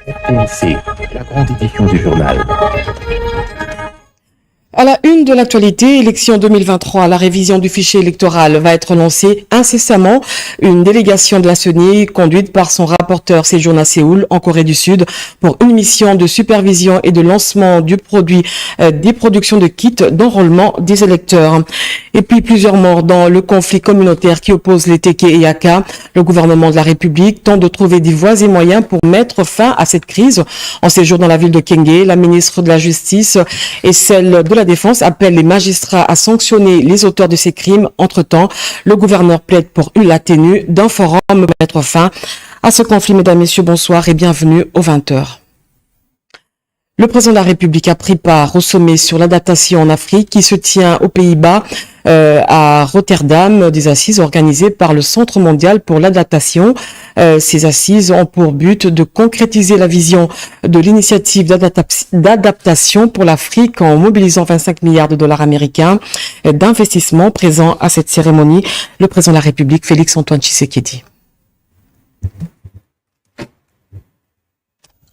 RTNC, la grande édition du journal. À la une de l'actualité, élection 2023, la révision du fichier électoral va être lancée incessamment. Une délégation de la CENI, conduite par son rapporteur, séjourne à Séoul, en Corée du Sud, pour une mission de supervision et de lancement du produit des productions de kits d'enrôlement des électeurs. Et puis plusieurs morts dans le conflit communautaire qui oppose les Téké et Yaka. Le gouvernement de la République tente de trouver des voies et moyens pour mettre fin à cette crise. En séjour dans la ville de Kengé, la ministre de la Justice et celle de la Défense appellent les magistrats à sanctionner les auteurs de ces crimes. Entre-temps, le gouverneur plaide pour la tenue d'un forum pour mettre fin à ce conflit. Mesdames, Messieurs, bonsoir et bienvenue aux 20h. Le président de la République a pris part au sommet sur l'adaptation en Afrique qui se tient aux Pays-Bas, à Rotterdam, des assises organisées par le Centre mondial pour l'adaptation. Ces assises ont pour but de concrétiser la vision de l'initiative d'adaptation pour l'Afrique en mobilisant 25 milliards de dollars américains d'investissement. Présent à cette cérémonie, le président de la République, Félix-Antoine Tshisekedi.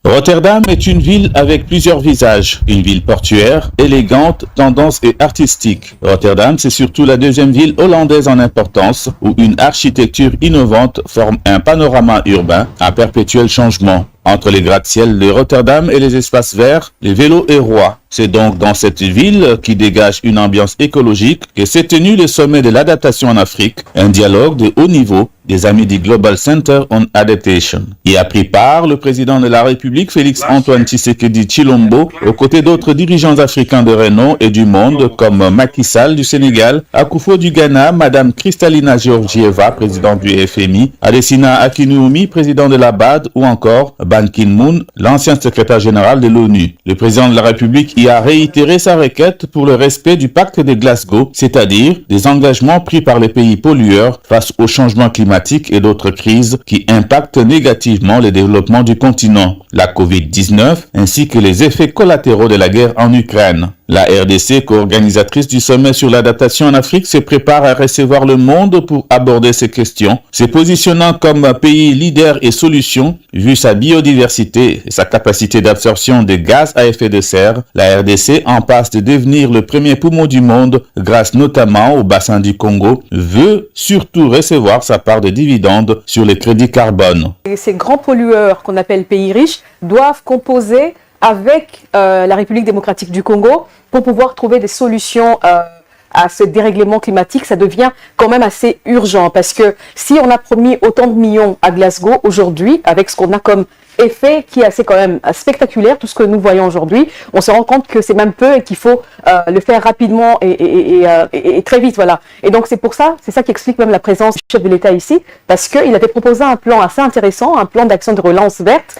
Rotterdam est une ville avec plusieurs visages. Une ville portuaire, élégante, tendance et artistique. Rotterdam, c'est surtout la deuxième ville hollandaise en importance, où une architecture innovante forme un panorama urbain à perpétuel changement. Entre les gratte-ciels de Rotterdam et les espaces verts, les vélos est roi. C'est donc dans cette ville qui dégage une ambiance écologique que s'est tenu le sommet de l'adaptation en Afrique, un dialogue de haut niveau des amis du Global Center on Adaptation. Y a pris part le président de la République, Félix-Antoine Tshisekedi Tshilombo, aux côtés d'autres dirigeants africains de renom et du monde comme Macky Sall du Sénégal, Akufo du Ghana, Madame Kristalina Georgieva, présidente du FMI, Adesina Akinwumi, président de la BAD, ou encore Ban Ki-moon, l'ancien secrétaire général de l'ONU. Le président de la République y a réitéré sa requête pour le respect du pacte de Glasgow, c'est-à-dire des engagements pris par les pays pollueurs face au changement climatique et d'autres crises qui impactent négativement le développement du continent, la Covid-19 ainsi que les effets collatéraux de la guerre en Ukraine. La RDC, co-organisatrice du sommet sur l'adaptation en Afrique, se prépare à recevoir le monde pour aborder ces questions, se positionnant comme pays leader et solution, vu sa biodiversité et sa capacité d'absorption des gaz à effet de serre. La RDC, en passe de devenir le premier poumon du monde, grâce notamment au bassin du Congo, veut surtout recevoir sa part de dividendes sur les crédits carbone. Et ces grands pollueurs qu'on appelle pays riches doivent composer avec la République démocratique du Congo pour pouvoir trouver des solutions à ce dérèglement climatique. Ça devient quand même assez urgent parce que si on a promis autant de millions à Glasgow aujourd'hui, avec ce qu'on a comme effet qui est assez quand même spectaculaire, tout ce que nous voyons aujourd'hui, on se rend compte que c'est même peu et qu'il faut le faire rapidement et très vite, voilà. Et donc c'est pour ça, c'est ça qui explique même la présence du chef de l'État ici, parce qu'il avait proposé un plan assez intéressant, un plan d'action de relance verte,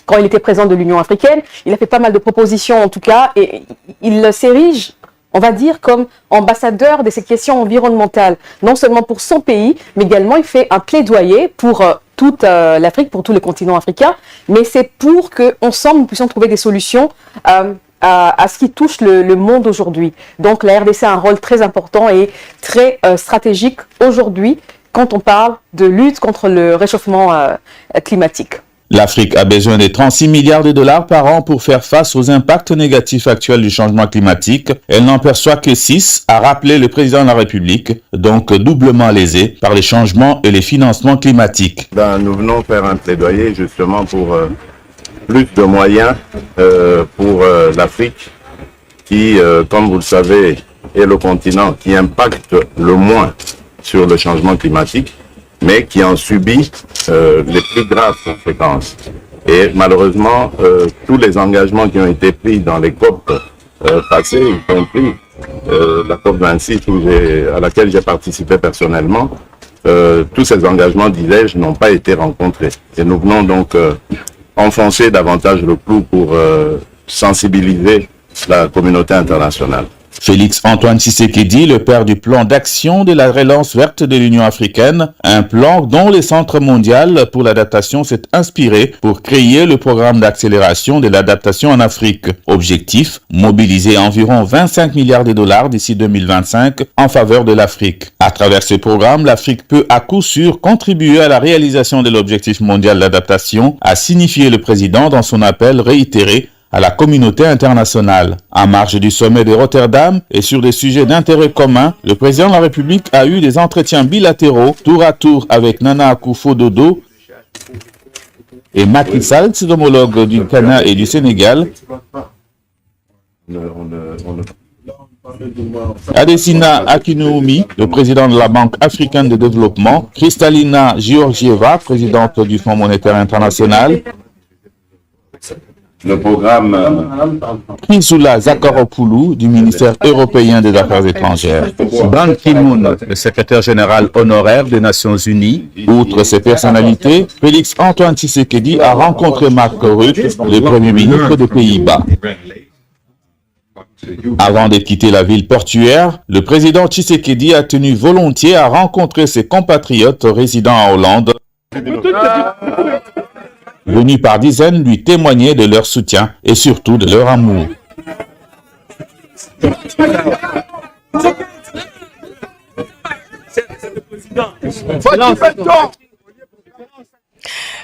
quand il était président de l'Union africaine. Il a fait pas mal de propositions en tout cas, et il s'érige, on va dire, comme ambassadeur de ces questions environnementales, non seulement pour son pays, mais également il fait un plaidoyer pour toute l'Afrique, pour tout le continent africain, mais c'est pour qu'ensemble nous puissions trouver des solutions à ce qui touche le monde aujourd'hui. Donc la RDC a un rôle très important et très stratégique aujourd'hui quand on parle de lutte contre le réchauffement climatique. L'Afrique a besoin de 36 milliards de dollars par an pour faire face aux impacts négatifs actuels du changement climatique. Elle n'en perçoit que 6, a rappelé le président de la République, donc doublement lésé par les changements et les financements climatiques. Nous venons faire un plaidoyer justement pour plus de moyens pour l'Afrique qui, comme vous le savez, est le continent qui impacte le moins sur le changement climatique, mais qui en subit les plus graves conséquences. Et malheureusement, tous les engagements qui ont été pris dans les COP passées, y compris la COP26 à laquelle j'ai participé personnellement, tous ces engagements, disais-je, n'ont pas été rencontrés. Et nous venons donc enfoncer davantage le clou pour sensibiliser la communauté internationale. Félix Antoine Tshisekedi, le père du plan d'action de la relance verte de l'Union africaine, un plan dont le Centre mondial pour l'adaptation s'est inspiré pour créer le programme d'accélération de l'adaptation en Afrique. Objectif, mobiliser environ 25 milliards de dollars d'ici 2025 en faveur de l'Afrique. À travers ce programme, l'Afrique peut à coup sûr contribuer à la réalisation de l'objectif mondial d'adaptation, a signifié le président dans son appel réitéré à la communauté internationale. En marge du sommet de Rotterdam et sur des sujets d'intérêt commun, le président de la République a eu des entretiens bilatéraux tour à tour avec Nana Akufo-Addo et Macky Sall, homologue du Ghana et du Sénégal. Adesina Akinwumi, le président de la Banque africaine de développement, Kristalina Georgieva, présidente du Fonds monétaire international, le programme Chrysoula Zakharopoulou du ministère européen des Affaires étrangères. Ban Ki-moon, le secrétaire général honoraire des Nations Unies. Outre ces personnalités, Félix Antoine Tshisekedi a rencontré Mark Rutte, le premier ministre des Pays-Bas. Avant de quitter la ville portuaire, le président Tshisekedi a tenu volontiers à rencontrer ses compatriotes résidant en Hollande, venus par dizaines lui témoigner de leur soutien et surtout de leur amour.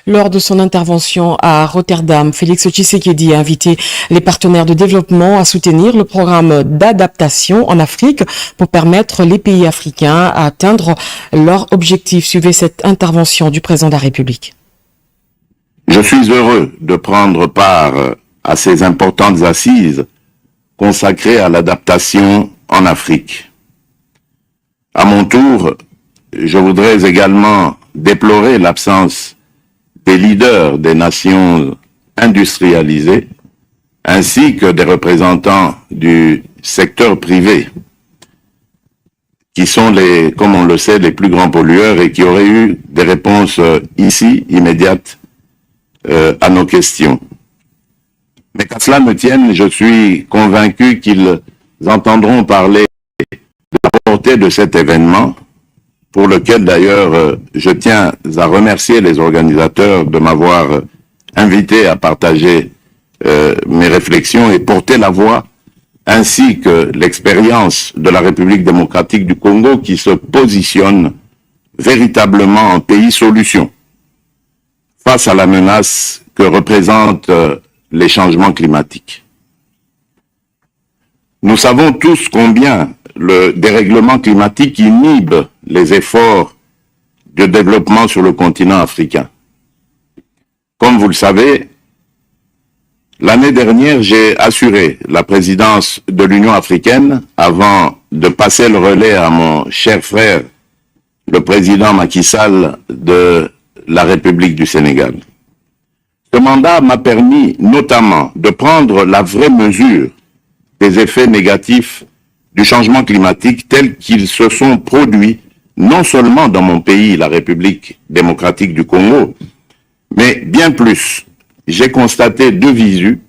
Lors de son intervention à Rotterdam, Félix Tshisekedi a invité les partenaires de développement à soutenir le programme d'adaptation en Afrique pour permettre les pays africains à atteindre leurs objectifs. Suivez cette intervention du président de la République. Je suis heureux de prendre part à ces importantes assises consacrées à l'adaptation en Afrique. À mon tour, je voudrais également déplorer l'absence des leaders des nations industrialisées ainsi que des représentants du secteur privé qui sont comme on le sait, les plus grands pollueurs et qui auraient eu des réponses ici immédiates à nos questions. Mais qu'à cela ne tienne, je suis convaincu qu'ils entendront parler de la portée de cet événement, pour lequel d'ailleurs je tiens à remercier les organisateurs de m'avoir invité à partager mes réflexions et porter la voix, ainsi que l'expérience de la République démocratique du Congo qui se positionne véritablement en pays solution face à la menace que représentent les changements climatiques. Nous savons tous combien le dérèglement climatique inhibe les efforts de développement sur le continent africain. Comme vous le savez, l'année dernière, j'ai assuré la présidence de l'Union africaine avant de passer le relais à mon cher frère, le président Macky Sall de la République du Sénégal. Ce mandat m'a permis notamment de prendre la vraie mesure des effets négatifs du changement climatique tels qu'ils se sont produits non seulement dans mon pays, la République démocratique du Congo, mais bien plus. J'ai constaté de visu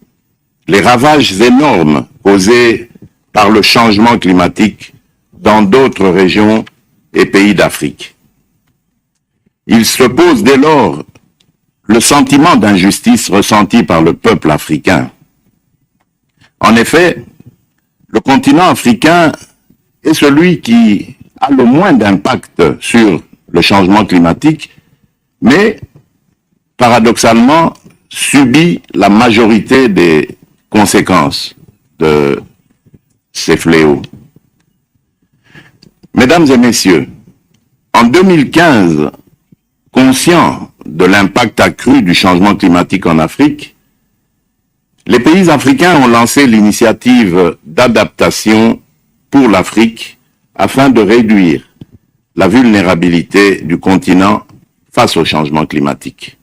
les ravages énormes causés par le changement climatique dans d'autres régions et pays d'Afrique. Il se pose dès lors le sentiment d'injustice ressenti par le peuple africain. En effet, le continent africain est celui qui a le moins d'impact sur le changement climatique, mais paradoxalement subit la majorité des conséquences de ces fléaux. Mesdames et messieurs, en 2015, conscients de l'impact accru du changement climatique en Afrique, les pays africains ont lancé l'initiative d'adaptation pour l'Afrique afin de réduire la vulnérabilité du continent face au changement climatique.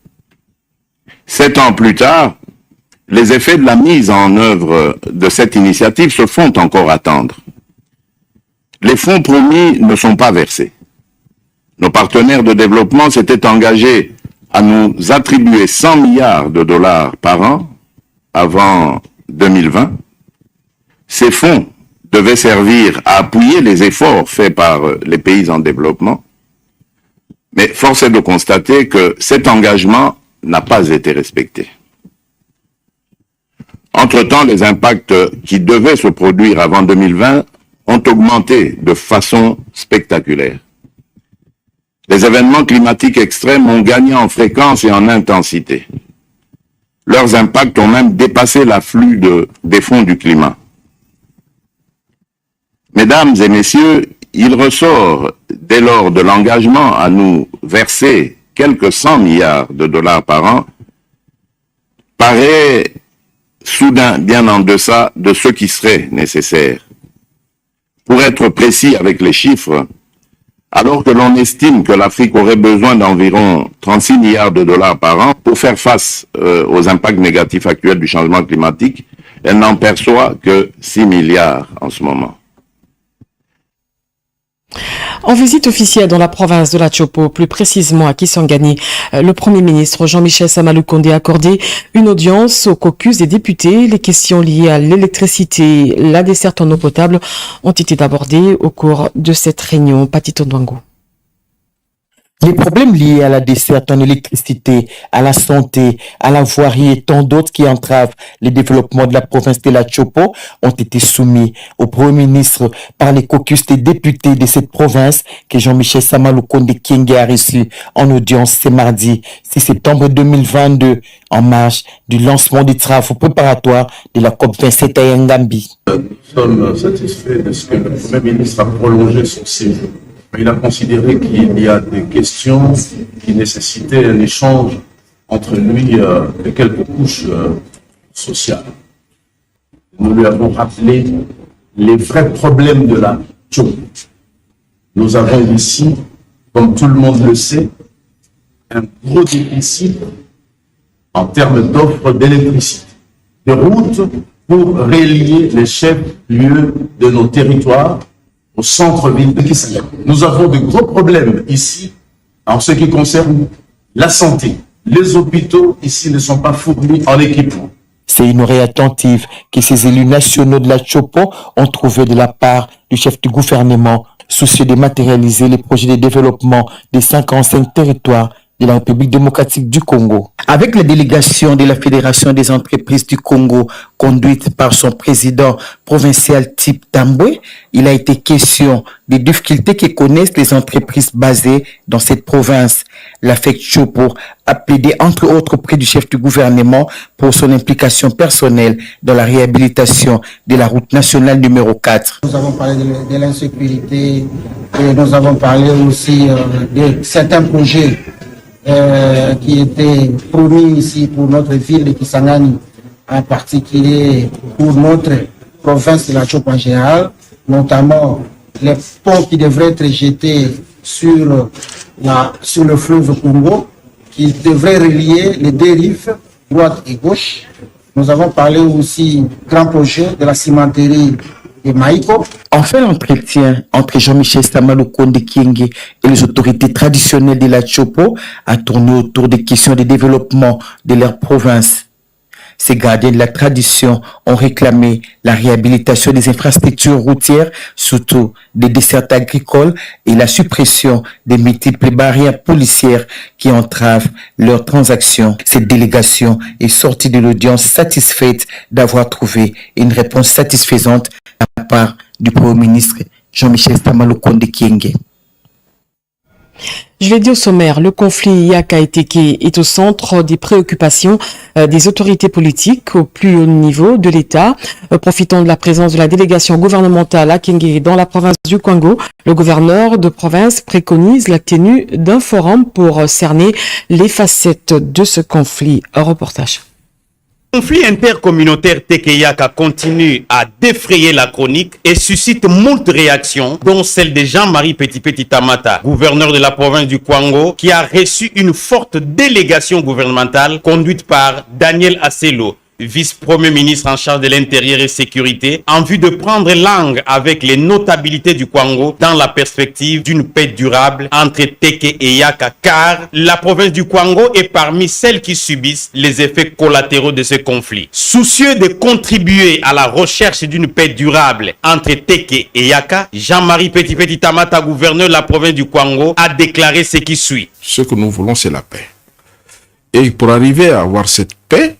7 ans plus tard, les effets de la mise en œuvre de cette initiative se font encore attendre. Les fonds promis ne sont pas versés. Nos partenaires de développement s'étaient engagés à nous attribuer 100 milliards de dollars par an avant 2020. Ces fonds devaient servir à appuyer les efforts faits par les pays en développement. Mais force est de constater que cet engagement n'a pas été respecté. Entre-temps, les impacts qui devaient se produire avant 2020 ont augmenté de façon spectaculaire. Les événements climatiques extrêmes ont gagné en fréquence et en intensité. Leurs impacts ont même dépassé l'afflux des fonds du climat. Mesdames et messieurs, il ressort dès lors de l'engagement à nous verser quelques 100 milliards de dollars par an, paraît soudain bien en deçà de ce qui serait nécessaire. Pour être précis avec les chiffres, alors que l'on estime que l'Afrique aurait besoin d'environ 36 milliards de dollars par an pour faire face aux impacts négatifs actuels du changement climatique, elle n'en perçoit que 6 milliards en ce moment. En visite officielle dans la province de la Chopo, plus précisément à Kisangani, le Premier ministre Jean-Michel Sama Lukonde a accordé une audience au caucus des députés. Les questions liées à l'électricité, la desserte en eau potable ont été abordées au cours de cette réunion. Patito Ndwango. Les problèmes liés à la desserte en électricité, à la santé, à la voirie et tant d'autres qui entravent le développement de la province de la Chopo ont été soumis au Premier ministre par les caucus des députés de cette province que Jean-Michel Sama Lukonde Kyenge a reçu en audience ce mardi 6 septembre 2022 en marge du lancement des travaux préparatoires de la COP27 à Yangambi. Nous sommes satisfaits de ce que le Premier ministre a prolongé son séjour. Il a considéré qu'il y a des questions qui nécessitaient un échange entre lui et quelques couches sociales. Nous lui avons rappelé les vrais problèmes de la Chopo. Nous avons ici, comme tout le monde le sait, un gros déficit en termes d'offres d'électricité, de routes pour relier les chefs-lieux de nos territoires au centre-ville de Kisangani. Nous avons de gros problèmes ici en ce qui concerne la santé. Les hôpitaux ici ne sont pas fournis en équipement. C'est une oreille attentive que ces élus nationaux de la Chopo ont trouvé de la part du chef du gouvernement, soucieux de matérialiser les projets de développement des 55 territoires de la République démocratique du Congo. Avec la délégation de la Fédération des entreprises du Congo, conduite par son président provincial Tip Tambwe, il a été question des difficultés que connaissent les entreprises basées dans cette province. La FEC Chopo a plaidé entre autres auprès du chef du gouvernement pour son implication personnelle dans la réhabilitation de la route nationale numéro 4. Nous avons parlé de l'insécurité et nous avons parlé aussi de certains projets qui étaient promis ici pour notre ville de Kisangani, en particulier pour notre province de la Chopo en général, notamment les ponts qui devraient être jetés sur le fleuve Congo, qui devraient relier les deux rives, droite et gauche. Nous avons parlé aussi grand projet de la cimenterie de Maïko. Enfin, l'entretien entre Jean-Michel Sama Lukonde Kyenge et les autorités traditionnelles de la Chopo a tourné autour des questions de développement de leur province. Ces gardiens de la tradition ont réclamé la réhabilitation des infrastructures routières, surtout des dessertes agricoles, et la suppression des multiples barrières policières qui entravent leurs transactions. Cette délégation est sortie de l'audience satisfaite d'avoir trouvé une réponse satisfaisante à la part du Premier ministre Jean-Michel Sama Lukonde Kyenge. Je l'ai dit au sommaire, le conflit Yaka-Eteke est au centre des préoccupations des autorités politiques au plus haut niveau de l'État. Profitant de la présence de la délégation gouvernementale à Kyenge dans la province du Congo, le gouverneur de province préconise la tenue d'un forum pour cerner les facettes de ce conflit. Un reportage. Le conflit intercommunautaire Teke-Yaka continue à défrayer la chronique et suscite moult réactions, dont celle de Jean-Marie Petit Tamata, gouverneur de la province du Congo, qui a reçu une forte délégation gouvernementale conduite par Daniel Asselo, vice-premier ministre en charge de l'intérieur et sécurité, en vue de prendre langue avec les notabilités du Kwango dans la perspective d'une paix durable entre Teke et Yaka, car la province du Kwango est parmi celles qui subissent les effets collatéraux de ce conflit. Soucieux de contribuer à la recherche d'une paix durable entre Teke et Yaka, Jean-Marie Petit Tamata, gouverneur de la province du Kwango, a déclaré ce qui suit. Ce que nous voulons, c'est la paix. Et pour arriver à avoir cette paix,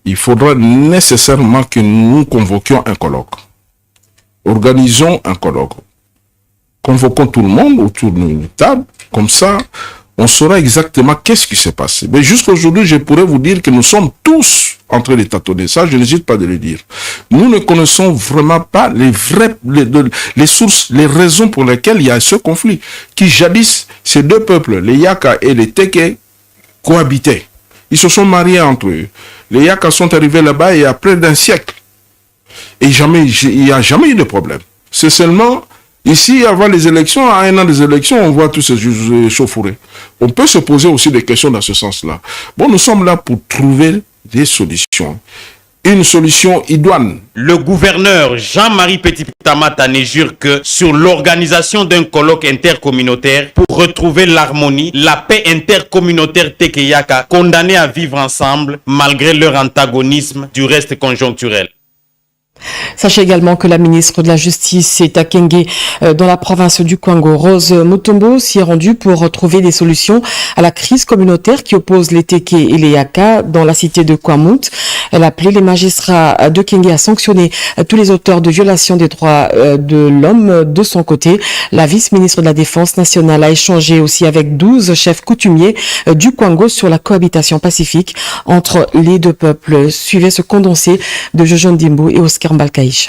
il faudra nécessairement que nous convoquions un colloque. Organisons un colloque. Convoquons tout le monde autour d'une table. Comme ça, on saura exactement qu'est-ce qui s'est passé. Mais jusqu'aujourd'hui, je pourrais vous dire que nous sommes tous en train de tâtonner. Ça, je n'hésite pas de le dire. Nous ne connaissons vraiment pas les sources, les raisons pour lesquelles il y a ce conflit. Qui jadis, ces deux peuples, les Yaka et les Teke, cohabitaient. Ils se sont mariés entre eux. Les Yaka sont arrivés là-bas il y a près d'un siècle. Et il n'y a jamais eu de problème. C'est seulement, ici, avant les élections, à un an des élections, on voit tous ces chauffourés. On peut se poser aussi des questions dans ce sens-là. Bon, nous sommes là pour trouver des solutions. Une solution idoine. Le gouverneur Jean-Marie Petit Tamata ne jure que sur l'organisation d'un colloque intercommunautaire pour retrouver l'harmonie, la paix intercommunautaire Teke-Yaka, condamnés à vivre ensemble malgré leur antagonisme du reste conjoncturel. Sachez également que la ministre de la Justice est à Kenge, dans la province du Kwango. Rose Mutombo s'y est rendue pour trouver des solutions à la crise communautaire qui oppose les Teke et les Yaka dans la cité de Kwamount. Elle a appelé les magistrats de Kenge à sanctionner tous les auteurs de violations des droits de l'homme. De son côté, la vice-ministre de la Défense nationale a échangé aussi avec 12 chefs coutumiers du Kwango sur la cohabitation pacifique entre les deux peuples. Suivez ce condensé de Jojo Ndimbo et Oscar Mbalkaïch.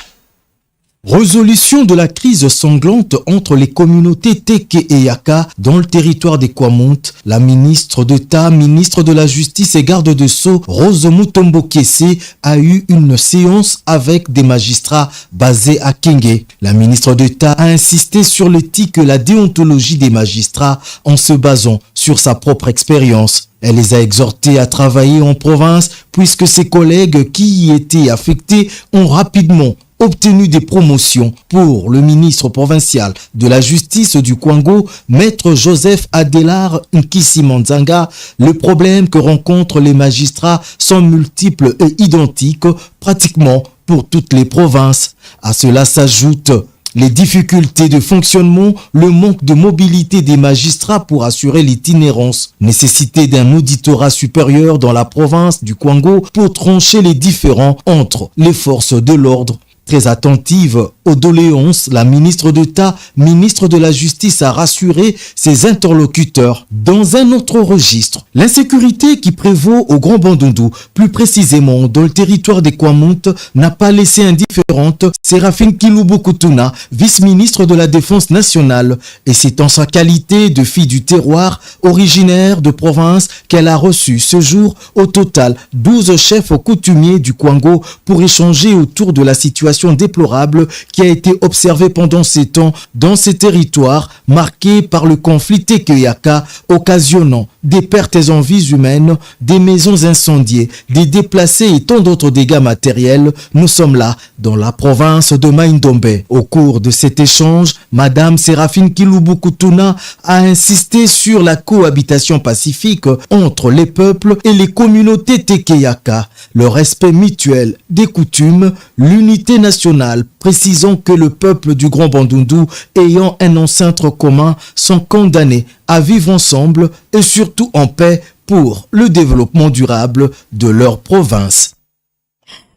Résolution de la crise sanglante entre les communautés Teke et Yaka dans le territoire des Kwamount. La ministre d'État, ministre de la Justice et garde de Sceaux, Rose Mutombo Kesse, a eu une séance avec des magistrats basés à Kenge. La ministre d'État a insisté sur l'éthique et la déontologie des magistrats en se basant sur sa propre expérience. Elle les a exhortés à travailler en province puisque ses collègues qui y étaient affectés ont rapidement obtenu des promotions. Pour le ministre provincial de la Justice du Kwango, Maître Joseph Adelar Nkisimanzanga, le problème que rencontrent les magistrats sont multiples et identiques pratiquement pour toutes les provinces. À cela s'ajoute les difficultés de fonctionnement, le manque de mobilité des magistrats pour assurer l'itinérance, nécessité d'un auditorat supérieur dans la province du Kwango pour trancher les différends entre les forces de l'ordre. Très attentive aux doléances, la ministre d'État, ministre de la Justice, a rassuré ses interlocuteurs. Dans un autre registre, l'insécurité qui prévaut au Grand Bandundu, plus précisément dans le territoire des Kwamount, n'a pas laissé indifférente Séraphine Kilubu-Kutuna, vice-ministre de la Défense nationale. Et c'est en sa qualité de fille du terroir, originaire de province, qu'elle a reçu ce jour au total 12 chefs coutumiers du Kwango pour échanger autour de la situation déplorable qui a été observée pendant ces temps dans ces territoires marqués par le conflit Teke-Yaka, occasionnant des pertes en vies humaines, des maisons incendiées, des déplacés et tant d'autres dégâts matériels. Nous sommes là dans la province de Maindombe. Au cours de cet échange, Madame Séraphine Kilubu-Kutuna a insisté sur la cohabitation pacifique entre les peuples et les communautés Teke-Yaka, le respect mutuel des coutumes, l'unité nationale, précisant que le peuple du Grand Bandundu ayant un ancêtre commun sont condamnés à vivre ensemble et surtout en paix pour le développement durable de leur province.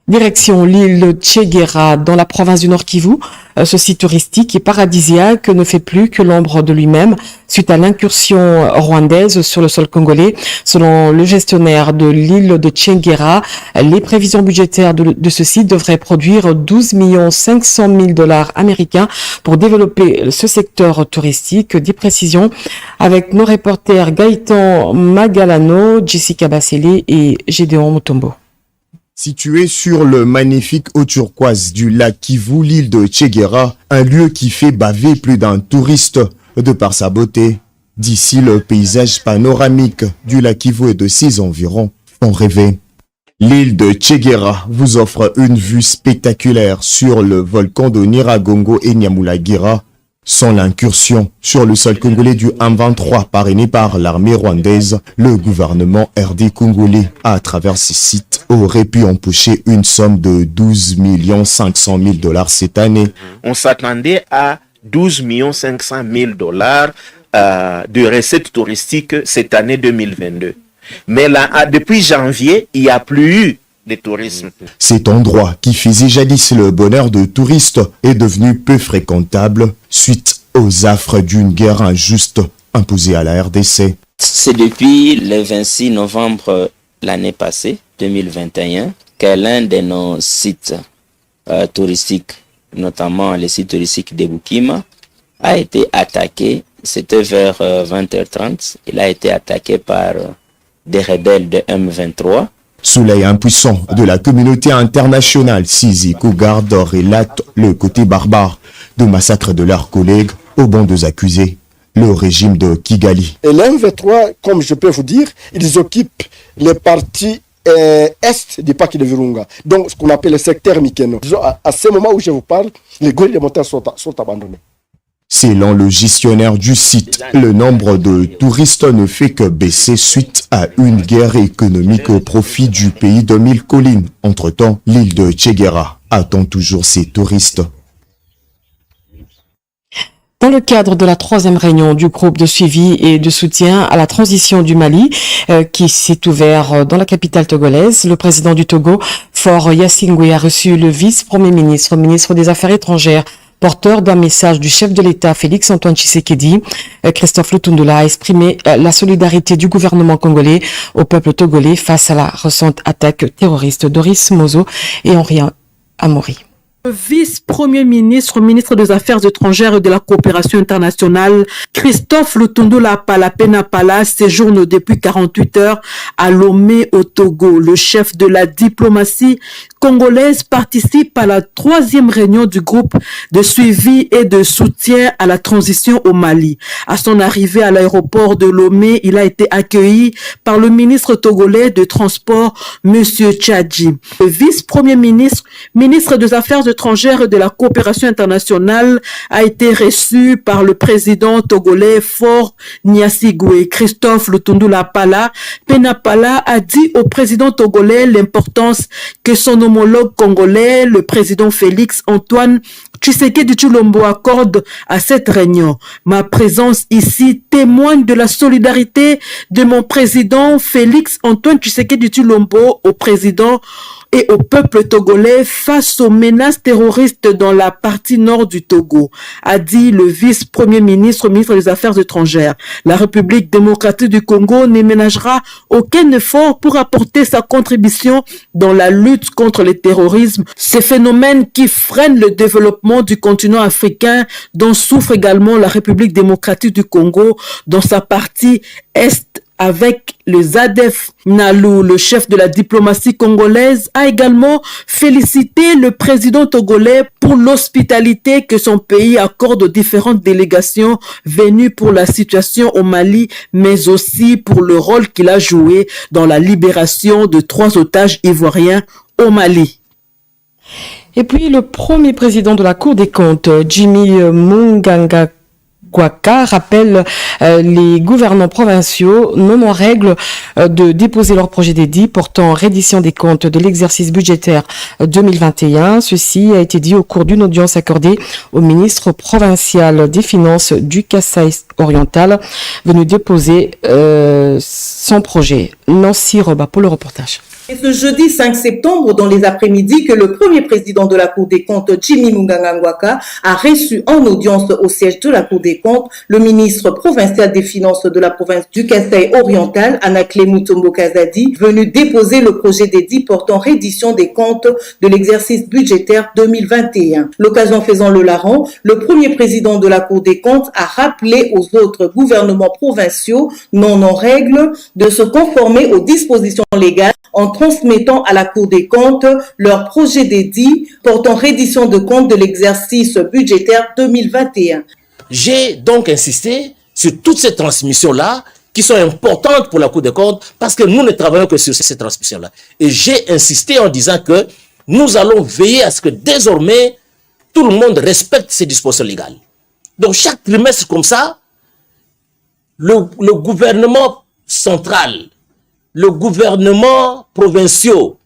Direction l'île Tchegera dans la province du Nord Kivu. Ce site touristique et paradisiaque ne fait plus que l'ombre de lui-même suite à l'incursion rwandaise sur le sol congolais. Selon le gestionnaire de l'île de Tchegera, les prévisions budgétaires de ce site devraient produire 12 500 000 $ américains pour développer ce secteur touristique. Des précisions avec nos reporters Gaëtan Magalano, Jessica Bassele et Gédéon Mutombo. Situé sur le magnifique eau turquoise du lac Kivu, l'île de Tchegera, un lieu qui fait baver plus d'un touriste de par sa beauté. D'ici, le paysage panoramique du lac Kivu et de ses environs font rêver. L'île de Tchéguéra vous offre une vue spectaculaire sur le volcan de Nyiragongo et Nyamulagira, sans l'incursion sur le sol congolais du M23 parrainé par l'armée rwandaise. Le gouvernement RD congolais, à travers ces sites, aurait pu empocher une somme de 12 500 000 $ cette année. On s'attendait à 12 500 000 $ de recettes touristiques cette année 2022. Mais là, depuis janvier, il n'y a plus eu de tourisme. Cet endroit qui faisait jadis le bonheur de touristes est devenu peu fréquentable suite aux affres d'une guerre injuste imposée à la RDC. C'est depuis le 26 novembre l'année passée, 2021, que l'un de nos sites touristiques, notamment les sites touristiques de Bukima, a été attaqué. C'était vers 20h30. Il a été attaqué par des rebelles de M23. Sous l'œil impuissant de la communauté internationale, Sisi Kougarde relate le côté barbare de massacre de leurs collègues au banc des accusés, le régime de Kigali. Et l'M23, comme je peux vous dire, ils occupent les parties est du parc de Virunga, donc ce qu'on appelle le secteur Mikeno. À ce moment où je vous parle, les gorilles de montagne sont abandonnés. Selon le gestionnaire du site, le nombre de touristes ne fait que baisser suite à une guerre économique au profit du pays de mille collines. Entre-temps, l'île de Tchéguéra attend toujours ses touristes. Dans le cadre de la 3e réunion du groupe de suivi et de soutien à la transition du Mali, qui s'est ouvert dans la capitale togolaise, le président du Togo, Faure Gnassingbé, a reçu le vice-premier ministre, ministre des Affaires étrangères, porteur d'un message du chef de l'État Félix Antoine Tshisekedi. Christophe Lutundula a exprimé la solidarité du gouvernement congolais au peuple togolais face à la récente attaque terroriste. Doris Mozo et Henri Amaury. Le vice-premier ministre, ministre des Affaires étrangères et de la coopération internationale, Christophe Lutundula Pala séjourne depuis 48 heures à Lomé au Togo. Le chef de la diplomatie congolaise participe à la 3e réunion du groupe de suivi et de soutien à la transition au Mali. À son arrivée à l'aéroport de Lomé, il a été accueilli par le ministre togolais de Transport, Monsieur Tchadji. Le vice-premier ministre, ministre des Affaires étrangères et de la coopération internationale, a été reçu par le président togolais Faure Gnassingbé. Christophe Lutundula Penapala a dit au président togolais l'importance que son homologue congolais, le président Félix Antoine Tshisekedi Tshilombo, accorde à cette réunion. Ma présence ici témoigne de la solidarité de mon président Félix Antoine Tshisekedi Tshilombo au président et au peuple togolais face aux menaces terroristes dans la partie nord du Togo, a dit le vice-premier ministre, ministre des Affaires étrangères. La République démocratique du Congo ne ménagera aucun effort pour apporter sa contribution dans la lutte contre le terrorisme, ces phénomènes qui freinent le développement du continent africain, dont souffre également la République démocratique du Congo dans sa partie est. Avec les ADF. Nalou, le chef de la diplomatie congolaise, a également félicité le président togolais pour l'hospitalité que son pays accorde aux différentes délégations venues pour la situation au Mali, mais aussi pour le rôle qu'il a joué dans la libération de 3 otages ivoiriens au Mali. Et puis le premier président de la Cour des comptes, Jimmy Munganga Kwaka, rappelle les gouvernants provinciaux non en règle de déposer leur projet d'édit portant reddition des comptes de l'exercice budgétaire 2021. Ceci a été dit au cours d'une audience accordée au ministre provincial des Finances du Kasaï-Oriental, venu déposer son projet. Nancy Roba pour le reportage. C'est ce jeudi 5 septembre, dans les après-midi, que le premier président de la Cour des comptes, Jimmy Munganga Kwaka, a reçu en audience au siège de la Cour des comptes le ministre provincial des Finances de la province du Kasaï-Oriental, Anakle Mutombo Kazadi, venu déposer le projet d'édit portant reddition des comptes de l'exercice budgétaire 2021. L'occasion faisant le larron, le premier président de la Cour des comptes a rappelé aux autres gouvernements provinciaux non en règle de se conformer aux dispositions légales en transmettant à la Cour des comptes leur projet d'édit portant reddition de comptes de l'exercice budgétaire 2021. J'ai donc insisté sur toutes ces transmissions-là qui sont importantes pour la Cour des comptes parce que nous ne travaillons que sur ces transmissions-là. Et j'ai insisté en disant que nous allons veiller à ce que désormais tout le monde respecte ces dispositions légales. Donc chaque trimestre comme ça, le gouvernement central, le gouvernement provinciaux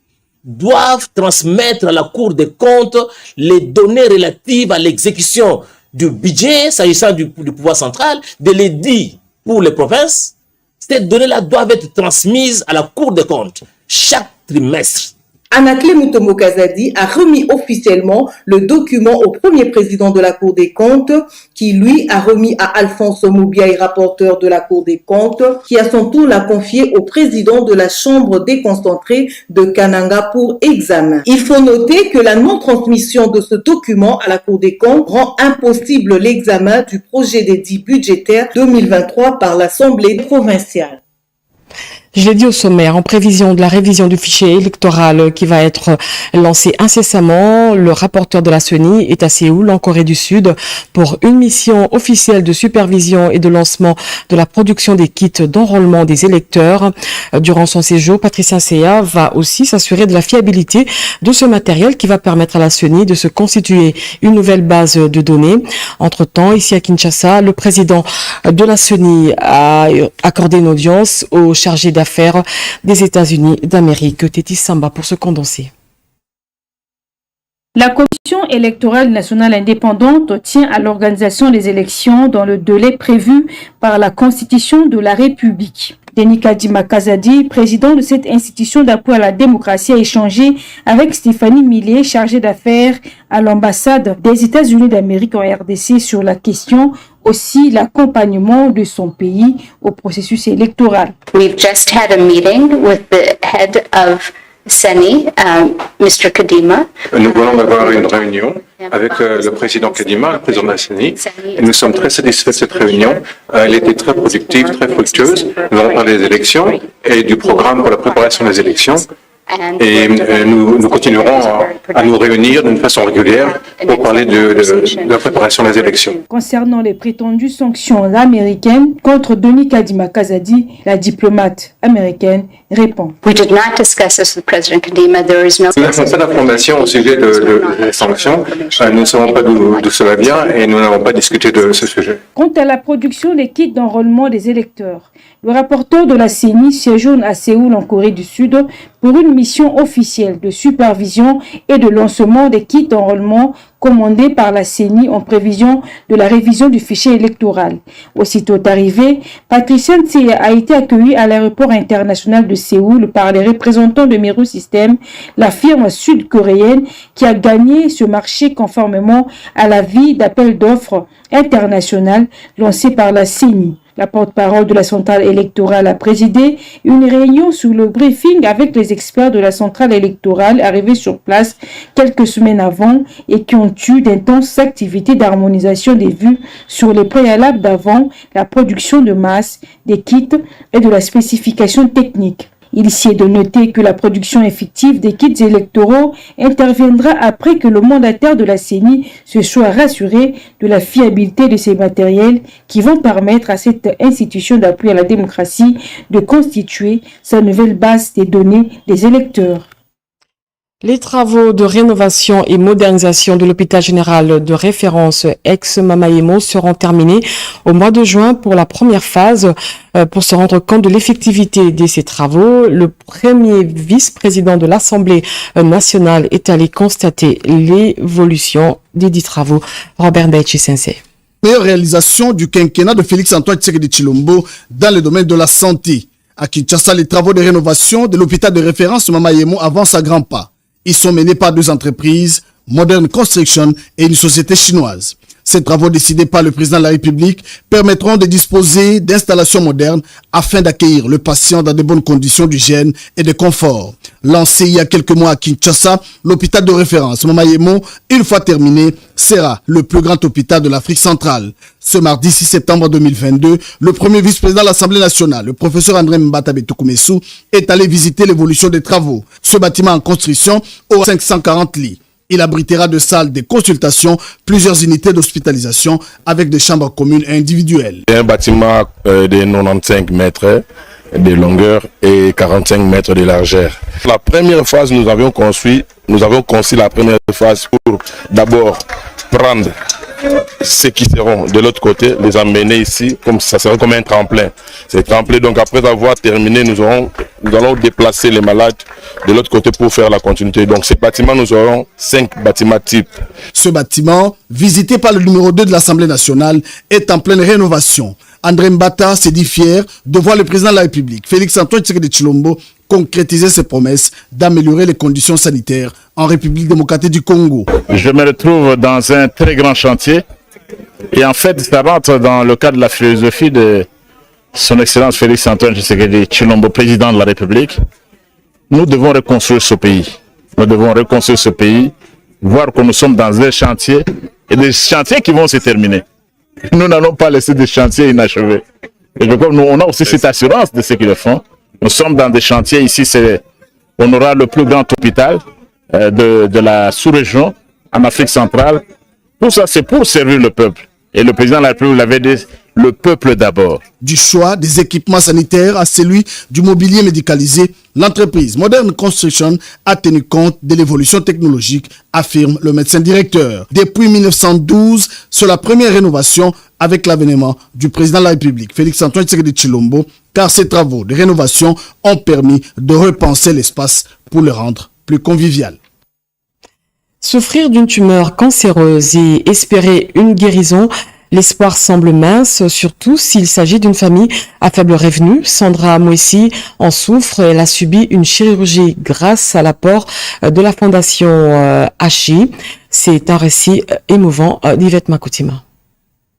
doivent transmettre à la Cour des comptes les données relatives à l'exécution du budget, s'agissant du pouvoir central, de l'édit pour les provinces. Ces données-là doivent être transmises à la Cour des comptes chaque trimestre. Anakle Mutombo Kazadi a remis officiellement le document au premier président de la Cour des comptes, qui lui a remis à Alphonse Moubiaï, rapporteur de la Cour des comptes, qui à son tour l'a confié au président de la Chambre déconcentrée de Kananga pour examen. Il faut noter que la non-transmission de ce document à la Cour des comptes rend impossible l'examen du projet d'édit budgétaire 2023 par l'Assemblée provinciale. Je l'ai dit au sommaire, en prévision de la révision du fichier électoral qui va être lancé incessamment, le rapporteur de la CENI est à Séoul, en Corée du Sud, pour une mission officielle de supervision et de lancement de la production des kits d'enrôlement des électeurs. Durant son séjour, Patricia Seya va aussi s'assurer de la fiabilité de ce matériel qui va permettre à la CENI de se constituer une nouvelle base de données. Entre-temps, ici à Kinshasa, le président de la CENI a accordé une audience au chargé d'affaires des États-Unis d'Amérique, Tétis Samba, pour se condenser. La Commission électorale nationale indépendante tient à l'organisation des élections dans le délai prévu par la Constitution de la République. Denis Kadima Kazadi, président de cette institution d'appui à la démocratie, a échangé avec Stéphanie Millet, chargée d'affaires à l'ambassade des États-Unis d'Amérique en RDC sur la question, aussi l'accompagnement de son pays au processus électoral. We've just had a meeting with the head of CENI, Mr. Kadima. Nous venons d'avoir une réunion avec le président Kadima, le président de la CENI, et nous sommes très satisfaits de cette réunion. Elle était très productive, très fructueuse. Nous avons parlé des élections et du programme pour la préparation des élections. Et nous continuerons à nous réunir d'une façon régulière pour parler de la préparation des élections. Concernant les prétendues sanctions américaines contre Denis Kadima Kazadi, la diplomate américaine répond. We did not discuss this with President Kadima. There is no... Nous n'avons pas d'informations au sujet des sanctions. Nous ne savons pas d'où cela vient et nous n'avons pas discuté de ce sujet. Quant à la production des kits d'enrôlement des électeurs, le rapporteur de la CENI séjourne à Séoul en Corée du Sud pour une mission officielle de supervision et de lancement des kits d'enrôlement commandés par la CENI en prévision de la révision du fichier électoral. Aussitôt arrivé, Patricia Ntseya a été accueillie à l'aéroport international de Séoul par les représentants de Miru System, la firme sud-coréenne qui a gagné ce marché conformément à l'avis d'appel d'offres international lancé par la CENI. La porte-parole de la centrale électorale a présidé une réunion sur le briefing avec les experts de la centrale électorale arrivés sur place quelques semaines avant et qui ont eu d'intenses activités d'harmonisation des vues sur les préalables d'avant la production de masse, des kits et de la spécification technique. Il est de noter que la production effective des kits électoraux interviendra après que le mandataire de la CENI se soit rassuré de la fiabilité de ces matériels qui vont permettre à cette institution d'appui à la démocratie de constituer sa nouvelle base des données des électeurs. Les travaux de rénovation et modernisation de l'hôpital général de référence ex-Mamayemo seront terminés au mois de juin pour la première phase. Pour se rendre compte de l'effectivité de ces travaux, le premier vice-président de l'Assemblée nationale est allé constater l'évolution des dix travaux. Robert Ndaichi Sensei. Meilleure réalisation du quinquennat de Félix-Antoine Tshisekedi Tshilombo dans le domaine de la santé. À Kinshasa, les travaux de rénovation de l'hôpital de référence Mamayemo avancent à grands pas. Ils sont menés par deux entreprises, Modern Construction et une société chinoise. Ces travaux décidés par le président de la République permettront de disposer d'installations modernes afin d'accueillir le patient dans de bonnes conditions d'hygiène et de confort. Lancé il y a quelques mois à Kinshasa, l'hôpital de référence Mamayemo, une fois terminé, sera le plus grand hôpital de l'Afrique centrale. Ce mardi 6 septembre 2022, le premier vice-président de l'Assemblée nationale, le professeur André Mbata Betokoumessou, est allé visiter l'évolution des travaux. Ce bâtiment en construction aura 540 lits. Il abritera de salles de consultation, plusieurs unités d'hospitalisation avec des chambres communes et individuelles. C'est un bâtiment de 95 mètres de longueur et 45 mètres de largeur. La première phase, nous avons conçu la première phase pour d'abord prendre ceux qui seront de l'autre côté, les emmener ici, comme ça sera comme un tremplin. C'est tremplin, donc après avoir terminé, nous allons déplacer les malades de l'autre côté pour faire la continuité. Donc ce bâtiment, nous aurons 5 bâtiments types. Ce bâtiment, visité par le numéro 2 de l'Assemblée nationale, est en pleine rénovation. André Mbata s'est dit fier de voir le président de la République, Félix Antoine Tshisekedi Tshilombo, concrétiser ses promesses d'améliorer les conditions sanitaires en République démocratique du Congo. Je me retrouve dans un très grand chantier et en fait, ça rentre dans le cadre de la philosophie de son Excellence Félix Antoine Tshisekedi Tshilombo, président de la République. Nous devons reconstruire ce pays. Nous devons reconstruire ce pays, voir que nous sommes dans un chantier et des chantiers qui vont se terminer. Nous n'allons pas laisser des chantiers inachevés. Et on a aussi cette assurance de ceux qui le font. Nous sommes dans des chantiers ici, on aura le plus grand hôpital de la sous-région en Afrique centrale. Tout ça, c'est pour servir le peuple. Et le président de la République l'avait dit, le peuple d'abord. Du choix des équipements sanitaires à celui du mobilier médicalisé, l'entreprise Modern Construction a tenu compte de l'évolution technologique, affirme le médecin directeur. Depuis 1912, c'est la première rénovation avec l'avènement du président de la République, Félix Antoine Tshisekedi Tshilombo, car ces travaux de rénovation ont permis de repenser l'espace pour le rendre plus convivial. Souffrir d'une tumeur cancéreuse et espérer une guérison, l'espoir semble mince, surtout s'il s'agit d'une famille à faible revenu. Sandra Mouessi en souffre. Elle a subi une chirurgie grâce à l'apport de la fondation Hachi. C'est un récit émouvant d'Yvette Makoutima.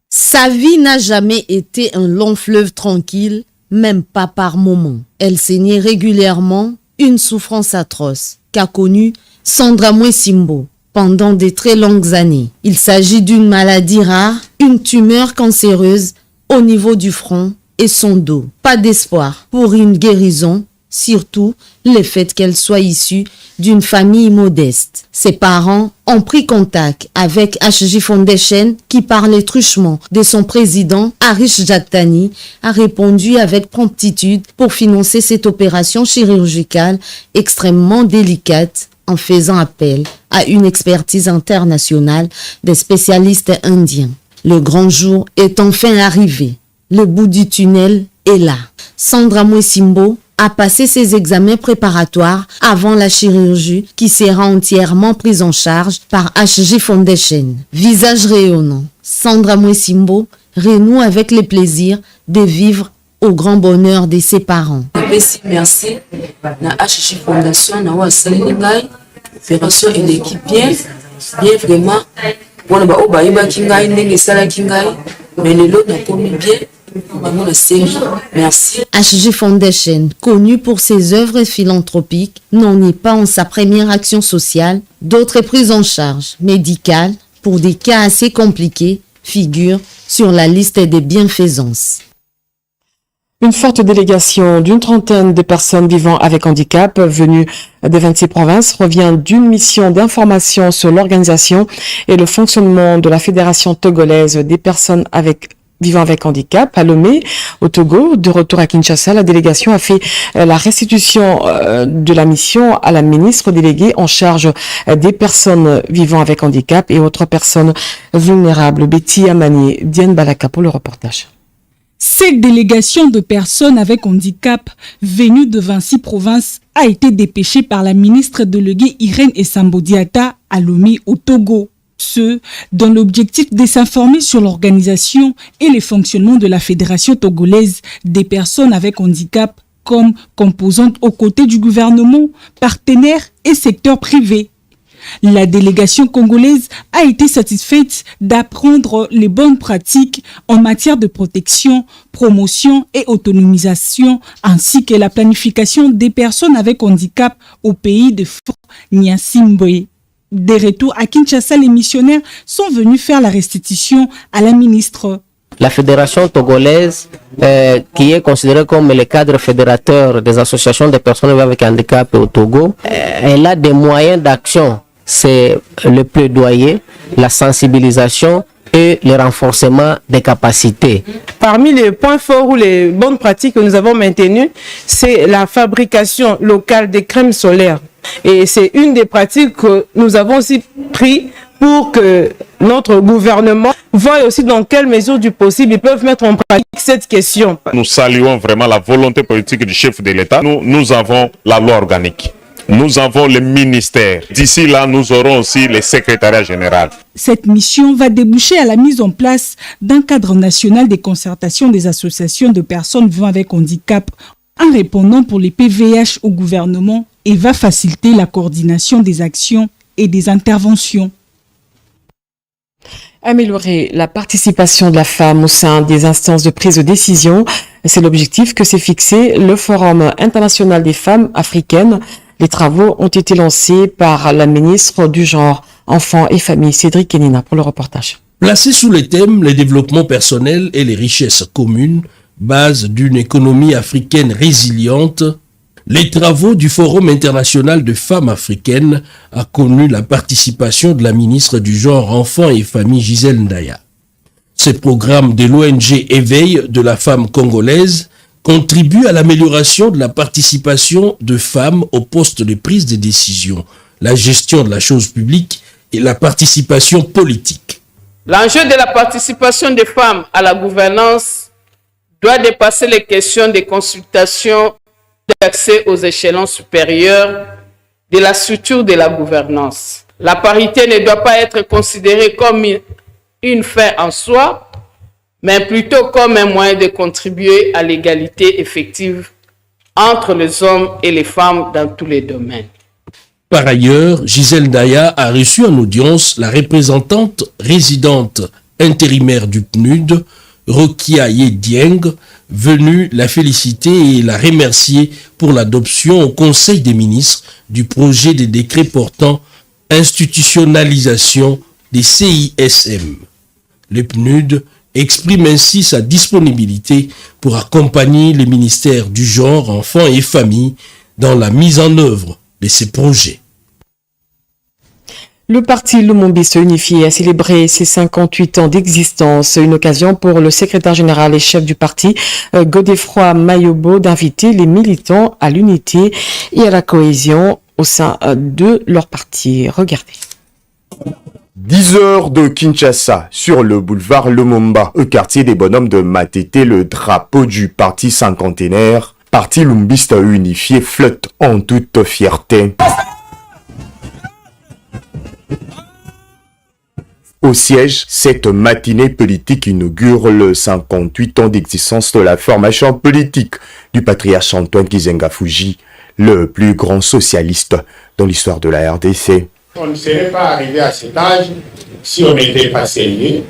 Sa vie n'a jamais été un long fleuve tranquille, même pas par moments. Elle saignait régulièrement, une souffrance atroce qu'a connue Sandra Mouessimbo pendant de très longues années. Il s'agit d'une maladie rare, une tumeur cancéreuse au niveau du front et son dos. Pas d'espoir pour une guérison, surtout le fait qu'elle soit issue d'une famille modeste. Ses parents ont pris contact avec HJ Foundation qui, par les truchements de son président, Harish Jattani, a répondu avec promptitude pour financer cette opération chirurgicale extrêmement délicate en faisant appel à une expertise internationale des spécialistes indiens. Le grand jour est enfin arrivé. Le bout du tunnel est là. Sandra Mouessimbo a passé ses examens préparatoires avant la chirurgie qui sera entièrement prise en charge par HJ Foundation. Visage rayonnant, Sandra Mouessimbo renoue avec le plaisir de vivre au grand bonheur de ses parents. Merci na HJ Foundation na wasalini ngai opération et l'équipe bien vraiment wana ba oba kingai ndenge sala kingai mais lelo na komi bien. Merci. HJ Foundation, connu pour ses œuvres philanthropiques, n'en est pas en sa première action sociale. D'autres prises en charge médicales pour des cas assez compliqués figurent sur la liste des bienfaisances. Une forte délégation d'une trentaine de personnes vivant avec handicap venues des 26 provinces revient d'une mission d'information sur l'organisation et le fonctionnement de la Fédération togolaise des personnes vivant avec handicap à Lomé, au Togo. De retour à Kinshasa, la délégation a fait la restitution de la mission à la ministre déléguée en charge des personnes vivant avec handicap et autres personnes vulnérables. Betty Amani, Diane Balaka pour le reportage. Cette délégation de personnes avec handicap venues de 26 provinces a été dépêchée par la ministre déléguée Irène Essambodiata à Lomé, au Togo. Ce, dans l'objectif de s'informer sur l'organisation et le fonctionnement de la Fédération togolaise des personnes avec handicap comme composante aux côtés du gouvernement, partenaires et secteur privé. La délégation congolaise a été satisfaite d'apprendre les bonnes pratiques en matière de protection, promotion et autonomisation, ainsi que la planification des personnes avec handicap au pays de Fort Nyasimbwe. Des retours à Kinshasa, les missionnaires sont venus faire la restitution à la ministre. La fédération togolaise, qui est considérée comme le cadre fédérateur des associations de personnes avec handicap au Togo, elle a des moyens d'action c'est le plaidoyer, la sensibilisation et le renforcement des capacités. Parmi les points forts ou les bonnes pratiques que nous avons maintenues, c'est la fabrication locale des crèmes solaires. Et c'est une des pratiques que nous avons aussi pris pour que notre gouvernement voie aussi dans quelle mesure du possible ils peuvent mettre en pratique cette question. Nous saluons vraiment la volonté politique du chef de l'État. Nous avons la loi organique. Nous avons le ministère. D'ici là, nous aurons aussi le secrétariat général. Cette mission va déboucher à la mise en place d'un cadre national des concertations des associations de personnes vivant avec handicap en répondant pour les PVH au gouvernement et va faciliter la coordination des actions et des interventions. Améliorer la participation de la femme au sein des instances de prise de décision, c'est l'objectif que s'est fixé le Forum international des femmes africaines. Les travaux ont été lancés par la ministre du Genre, Enfants et Familles, Cédric Kenina, pour le reportage. Placés sous le thème « Les développements personnels et les richesses communes, base d'une économie africaine résiliente », les travaux du Forum international de femmes africaines a connu la participation de la ministre du Genre, Enfants et Familles, Gisèle Ndaya. Ce programme de l'ONG Éveil de la femme congolaise contribue à l'amélioration de la participation de femmes aux postes de prise de décision, la gestion de la chose publique et la participation politique. L'enjeu de la participation des femmes à la gouvernance doit dépasser les questions des consultations d'accès aux échelons supérieurs de la structure de la gouvernance. La parité ne doit pas être considérée comme une fin en soi, mais plutôt comme un moyen de contribuer à l'égalité effective entre les hommes et les femmes dans tous les domaines. Par ailleurs, Gisèle Ndaya a reçu en audience la représentante résidente intérimaire du PNUD, Rokia Yedieng, venue la féliciter et la remercier pour l'adoption au Conseil des ministres du projet de décret portant institutionnalisation des CISM. Le PNUD exprime ainsi sa disponibilité pour accompagner les ministères du Genre, Enfants et Familles dans la mise en œuvre de ces projets. Le parti Lumumbiste Unifié a célébré ses 58 ans d'existence, une occasion pour le secrétaire général et chef du parti, Godefroy Mayobo, d'inviter les militants à l'unité et à la cohésion au sein de leur parti. Regardez. 10 heures de Kinshasa, sur le boulevard Lumumba, au quartier des bonhommes de Matete, le drapeau du parti cinquantenaire, parti Lumumbiste Unifié, flotte en toute fierté. Au siège, cette matinée politique inaugure le 58 ans d'existence de la formation politique du patriarche Antoine Gizenga Fuji, le plus grand socialiste dans l'histoire de la RDC. On ne serait pas arrivé à cet âge si on n'était pas sérieux,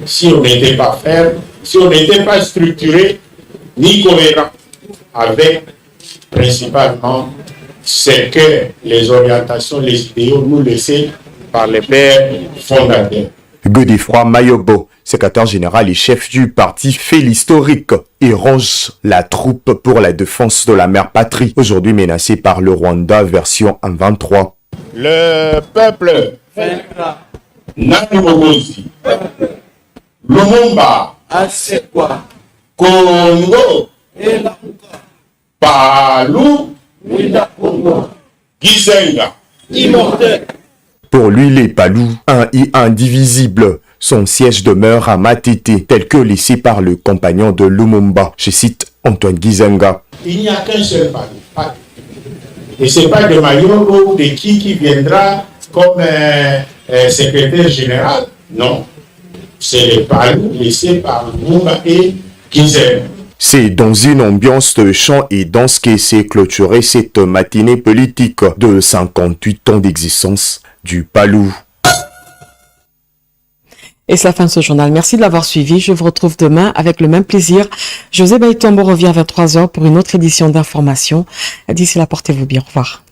si on n'était pas ferme, si on n'était pas structuré ni cohérent avec principalement ce que les orientations, les idéaux nous laissaient par les pères fondateurs. Godefroy Mayobo, secrétaire général et chef du parti, fait l'historique et range la troupe pour la défense de la mère patrie, aujourd'hui menacée par le Rwanda version 1.23. Le peuple Nanobozi, Lumumba, Congo, Palou, Gizenga, immortel. Pour lui, les Palous, un et indivisible, son siège demeure à Matete, tel que laissé par le compagnon de Lumumba. Je cite Antoine Gizenga. Il n'y a qu'un seul Palou. Et ce n'est pas de Mayoro ou de qui viendra comme secrétaire général. Non. C'est le Palou laissé par Lumumba et Gizenga. C'est dans une ambiance de chant et danse que s'est clôturée cette matinée politique de 58 ans d'existence du Palou. Et c'est la fin de ce journal. Merci de l'avoir suivi. Je vous retrouve demain avec le même plaisir. José Baïtombo revient à 23h pour une autre édition d'information. D'ici là, portez-vous bien. Au revoir.